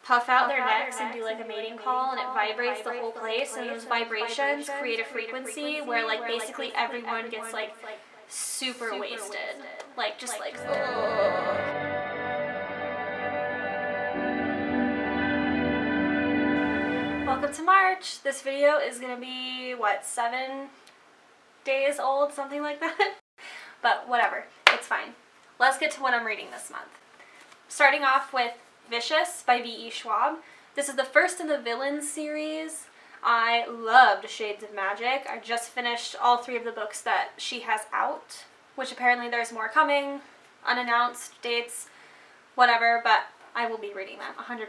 puff out their necks and do like a mating call, and it vibrates the whole place, and those vibrations create a frequency where like basically everyone gets like super wasted, like just like Welcome to March. This video is gonna be what, 7 days old, something like that. But whatever, it's fine. Let's get to what I'm reading this month. Starting off with Vicious by V.E. Schwab. This is the first in the Villains series. I loved Shades of Magic. I just finished all 3 of the books that she has out, which apparently there's more coming, unannounced dates, whatever, but I will be reading them 100%.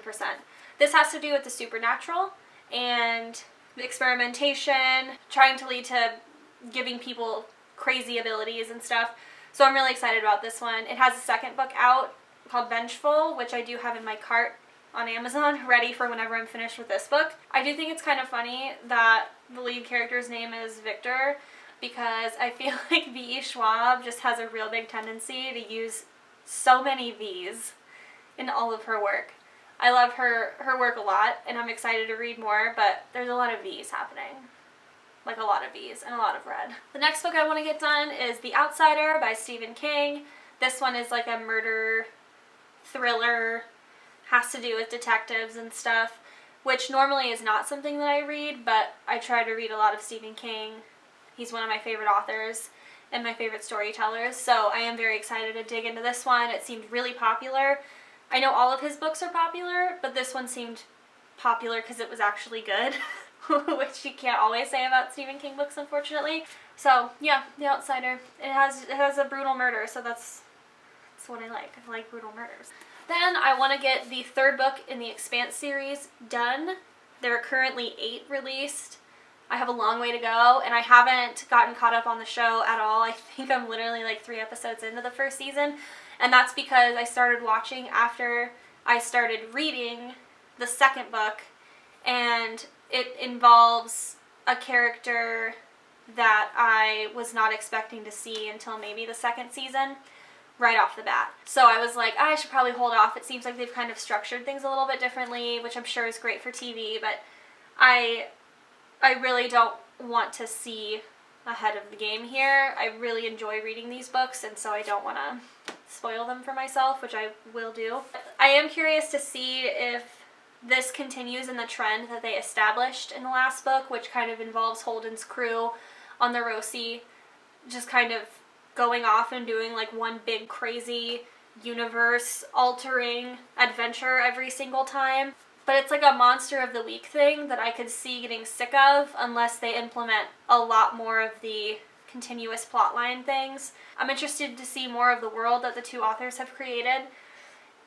This has to do with the supernatural and the experimentation, trying to lead to giving people crazy abilities and stuff. So I'm really excited about this one. It has a second book out called Vengeful, which I do have in my cart on Amazon, ready for whenever I'm finished with this book. I do think it's kind of funny that the lead character's name is Victor, because I feel like V.E. Schwab just has a real big tendency to use so many V's in all of her work. I love her work a lot, and I'm excited to read more, but there's a lot of V's happening. Like a lot of V's and a lot of red. The next book I want to get done is The Outsider by Stephen King. This one is like a murder thriller, has to do with detectives and stuff, which normally is not something that I read, but I try to read a lot of Stephen King. He's one of my favorite authors and my favorite storytellers, so I am very excited to dig into this one. It seemed really popular. I know all of his books are popular, but this one seemed popular because it was actually good, which you can't always say about Stephen King books, unfortunately. So yeah, The Outsider. It has a brutal murder, so that's what I like. I like brutal murders. Then I want to get the 3rd book in the Expanse series done. There are currently 8 released. I have a long way to go, and I haven't gotten caught up on the show at all. I think I'm literally like 3 episodes into the first season, and that's because I started watching after I started reading the 2nd book, and it involves a character that I was not expecting to see until maybe the 2nd season, right off the bat. So I was like, I should probably hold off. It seems like they've kind of structured things a little bit differently, which I'm sure is great for TV, but I really don't want to see ahead of the game here. I really enjoy reading these books, and so I don't want to spoil them for myself, which I will do. I am curious to see if this continues in the trend that they established in the last book, which kind of involves Holden's crew on the Rosie just kind of going off and doing like one big crazy universe-altering adventure every single time. But it's like a monster of the week thing that I could see getting sick of unless they implement a lot more of the continuous plotline things. I'm interested to see more of the world that the 2 authors have created,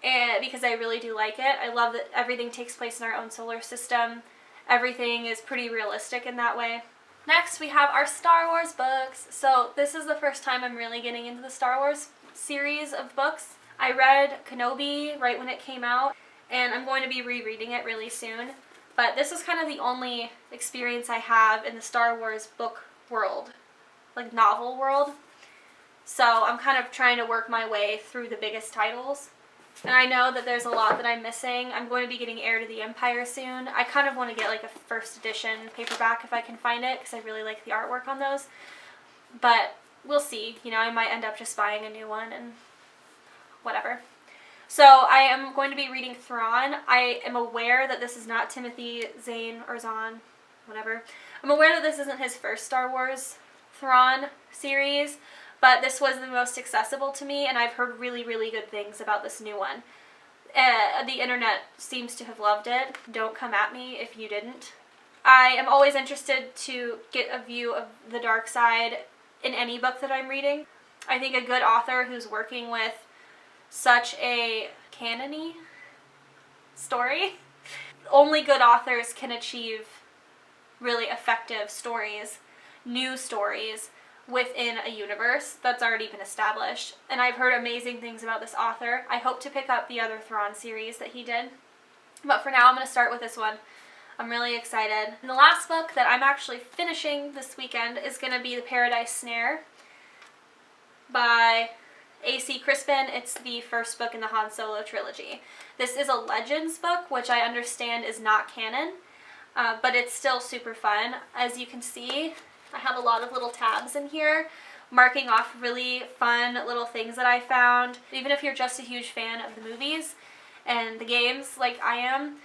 and because I really do like it. I love that everything takes place in our own solar system. Everything is pretty realistic in that way. Next, we have our Star Wars books. So this is the first time I'm really getting into the Star Wars series of books. I read Kenobi right when it came out, and I'm going to be rereading it really soon. But this is kind of the only experience I have in the Star Wars book world, like novel world. So I'm kind of trying to work my way through the biggest titles. And I know that there's a lot that I'm missing. I'm going to be getting Heir to the Empire soon. I kind of want to get like a 1st edition paperback if I can find it, because I really like the artwork on those. But we'll see. You know, I might end up just buying a new one and whatever. So I am going to be reading Thrawn. I am aware that this is not Timothy Zahn or Zahn, whatever. I'm aware that this isn't his first Star Wars Thrawn series, but this was the most accessible to me, and I've heard really, really good things about this new one. The internet seems to have loved it. Don't come at me if you didn't. I am always interested to get a view of the dark side in any book that I'm reading. I think a good author who's working with such a canon-y story, only good authors can achieve really effective stories, new stories, within a universe that's already been established. And I've heard amazing things about this author. I hope to pick up the other Thrawn series that he did. But for now, I'm going to start with this one. I'm really excited. And the last book that I'm actually finishing this weekend is going to be The Paradise Snare by A.C. Crispin. It's the first book in the Han Solo trilogy. This is a Legends book, which I understand is not canon, but it's still super fun. As you can see, I have a lot of little tabs in here marking off really fun little things that I found. Even if you're just a huge fan of the movies and the games like I am,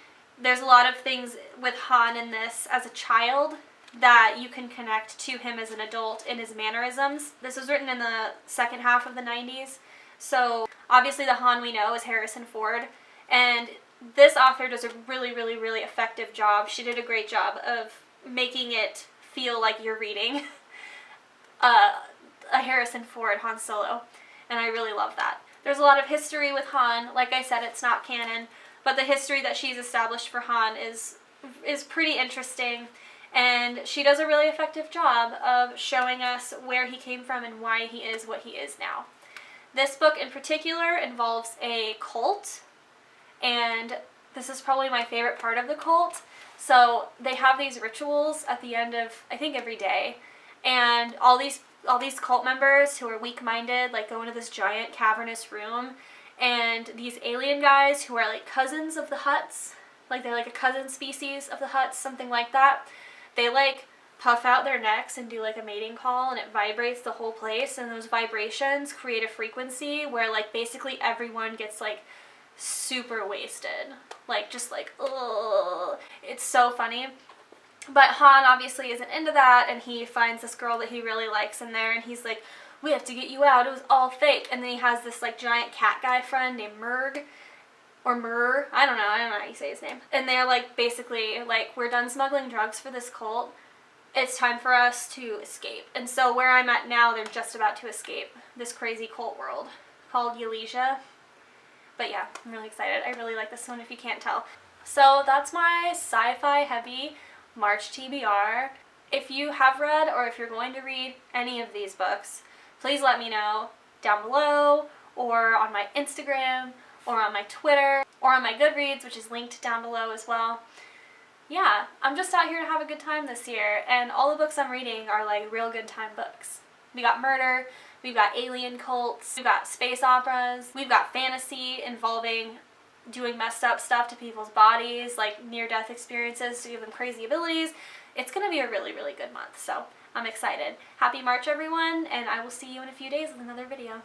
there's a lot of things with Han in this as a child that you can connect to him as an adult in his mannerisms. This was written in the second half of the 90s, so obviously the Han we know is Harrison Ford, and this author does a really, really, really effective job. She did a great job of making it feel like you're reading a Harrison Ford Han Solo, and I really love that. There's a lot of history with Han. Like I said, it's not canon, but the history that she's established for Han is pretty interesting, and she does a really effective job of showing us where he came from and why he is what he is now. This book in particular involves a cult, and this is probably my favorite part of the cult. So they have these rituals at the end of, I think, every day, and all these cult members who are weak-minded like go into this giant cavernous room, and these alien guys who are like cousins of the Hutts, like they're like a cousin species of the Hutts, something like that, they like puff out their necks and do like a mating call, and it vibrates the whole place, and those vibrations create a frequency where like basically everyone gets like super wasted, like just like, ugh. It's so funny. But Han obviously isn't into that, and he finds this girl that he really likes in there, and he's like, we have to get you out, it was all fake. And then he has this like giant cat guy friend named Murg, or Murr, I don't know how you say his name. And they're like, basically, like, we're done smuggling drugs for this cult, it's time for us to escape. And so where I'm at now, they're just about to escape this crazy cult world called Ylesia. But yeah, I'm really excited. I really like this one, if you can't tell. So that's my sci-fi heavy March TBR. If you have read, or if you're going to read any of these books, please let me know down below, or on my Instagram, or on my Twitter, or on my Goodreads, which is linked down below as well. Yeah, I'm just out here to have a good time this year, and all the books I'm reading are like real good time books. We got murder, we've got alien cults, we've got space operas, we've got fantasy involving doing messed up stuff to people's bodies, like near-death experiences to give them crazy abilities. It's going to be a really, really good month, so I'm excited. Happy March, everyone, and I will see you in a few days with another video.